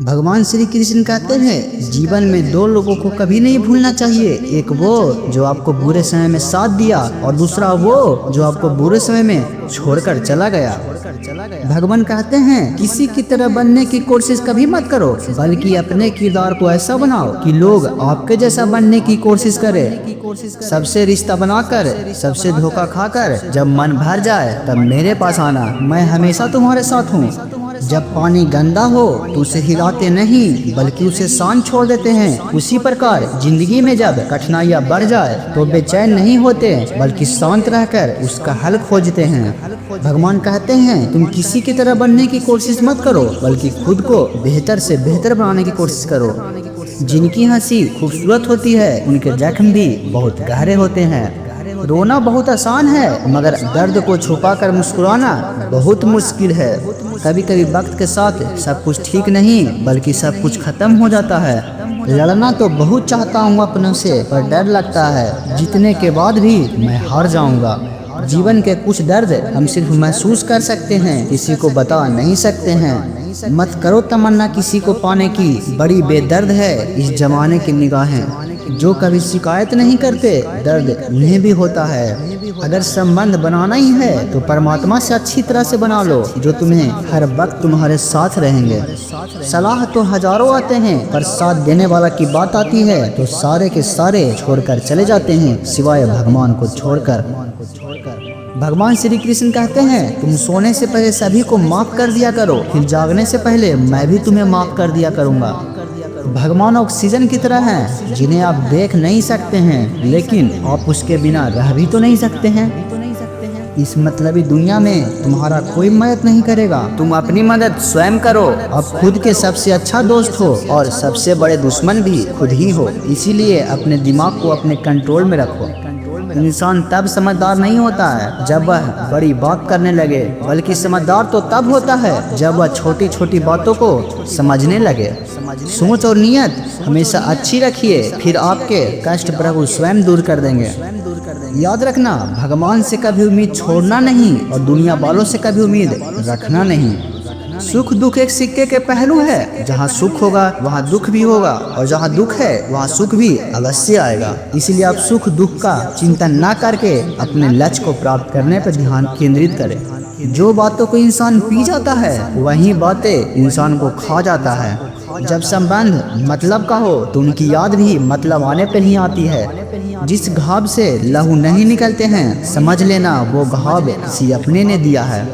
भगवान श्री कृष्ण कहते हैं जीवन में दो लोगों को कभी नहीं भूलना चाहिए। एक वो जो आपको बुरे समय में साथ दिया और दूसरा वो जो आपको बुरे समय में छोड़कर चला गया। भगवान कहते हैं किसी की तरह बनने की कोशिश कभी मत करो, बल्कि अपने किरदार को ऐसा बनाओ कि लोग आपके जैसा बनने की कोशिश करें। सबसे रिश्ता बनाकर सबसे धोखा खाकर जब मन भर जाए तब मेरे पास आना, मैं हमेशा तुम्हारे साथ हूँ। जब पानी गंदा हो तो उसे हिलाते नहीं बल्कि उसे शांत छोड़ देते हैं। उसी प्रकार जिंदगी में जब कठिनाइयाँ बढ़ जाए तो बेचैन नहीं होते बल्कि शांत रहकर उसका हल खोजते हैं। भगवान कहते हैं तुम किसी की तरह बनने की कोशिश मत करो, बल्कि खुद को बेहतर से बेहतर बनाने की कोशिश करो। जिनकी हंसी खूबसूरत होती है उनके जख्म भी बहुत गहरे होते हैं। रोना बहुत आसान है मगर दर्द को छुपाकर मुस्कुराना बहुत मुश्किल है। कभी कभी वक्त के साथ सब कुछ ठीक नहीं बल्कि सब कुछ खत्म हो जाता है। लड़ना तो बहुत चाहता हूँ अपनों से, पर डर लगता है जीतने के बाद भी मैं हार जाऊंगा। जीवन के कुछ दर्द हम सिर्फ महसूस कर सकते हैं, किसी को बता नहीं सकते हैं। मत करो तमन्ना किसी को पाने की, बड़ी बेदर्द है इस जमाने की निगाहें। जो कभी शिकायत नहीं करते दर्द उन्हें भी होता है। अगर संबंध बनाना ही है तो परमात्मा से अच्छी तरह से बना लो, जो तुम्हें हर वक्त तुम्हारे साथ रहेंगे। सलाह तो हजारों आते हैं पर साथ देने वाला की बात आती है तो सारे के सारे छोड़कर चले जाते हैं, सिवाय भगवान को छोड़कर। भगवान श्री कृष्ण कहते हैं तुम सोने से पहले सभी को माफ कर दिया करो, फिर जागने से पहले मैं भी तुम्हें माफ कर दिया करूँगा। भगवान ऑक्सीजन की तरह हैं जिन्हें आप देख नहीं सकते हैं, लेकिन आप उसके बिना रह भी तो नहीं सकते हैं। इस मतलबी दुनिया में तुम्हारा कोई मदद नहीं करेगा, तुम अपनी मदद स्वयं करो। आप खुद के सबसे अच्छा दोस्त हो और सबसे बड़े दुश्मन भी खुद ही हो, इसीलिए अपने दिमाग को अपने कंट्रोल में रखो। इंसान तब समझदार नहीं होता है जब वह बड़ी बात करने लगे, बल्कि समझदार तो तब होता है जब वह छोटी छोटी बातों को समझने लगे। सोच और नियत हमेशा अच्छी रखिए, फिर आपके कष्ट प्रभु स्वयं दूर कर देंगे। याद रखना, भगवान से कभी उम्मीद छोड़ना नहीं और दुनिया वालों से कभी उम्मीद रखना नहीं। सुख दुख एक सिक्के के पहलू है, जहाँ सुख होगा वहाँ दुख भी होगा, और जहाँ दुख है वहाँ सुख भी अवश्य आएगा। इसलिए आप सुख दुख का चिंतन न करके अपने लक्ष्य को प्राप्त करने पर ध्यान केंद्रित करें। जो बातों को इंसान पी जाता है वही बातें इंसान को खा जाता है। जब संबंध मतलब का हो तो उनकी याद भी मतलब आने पर ही आती है। जिस घाव से लहू नहीं निकलते हैं समझ लेना वो घाव किसी अपने ने दिया है।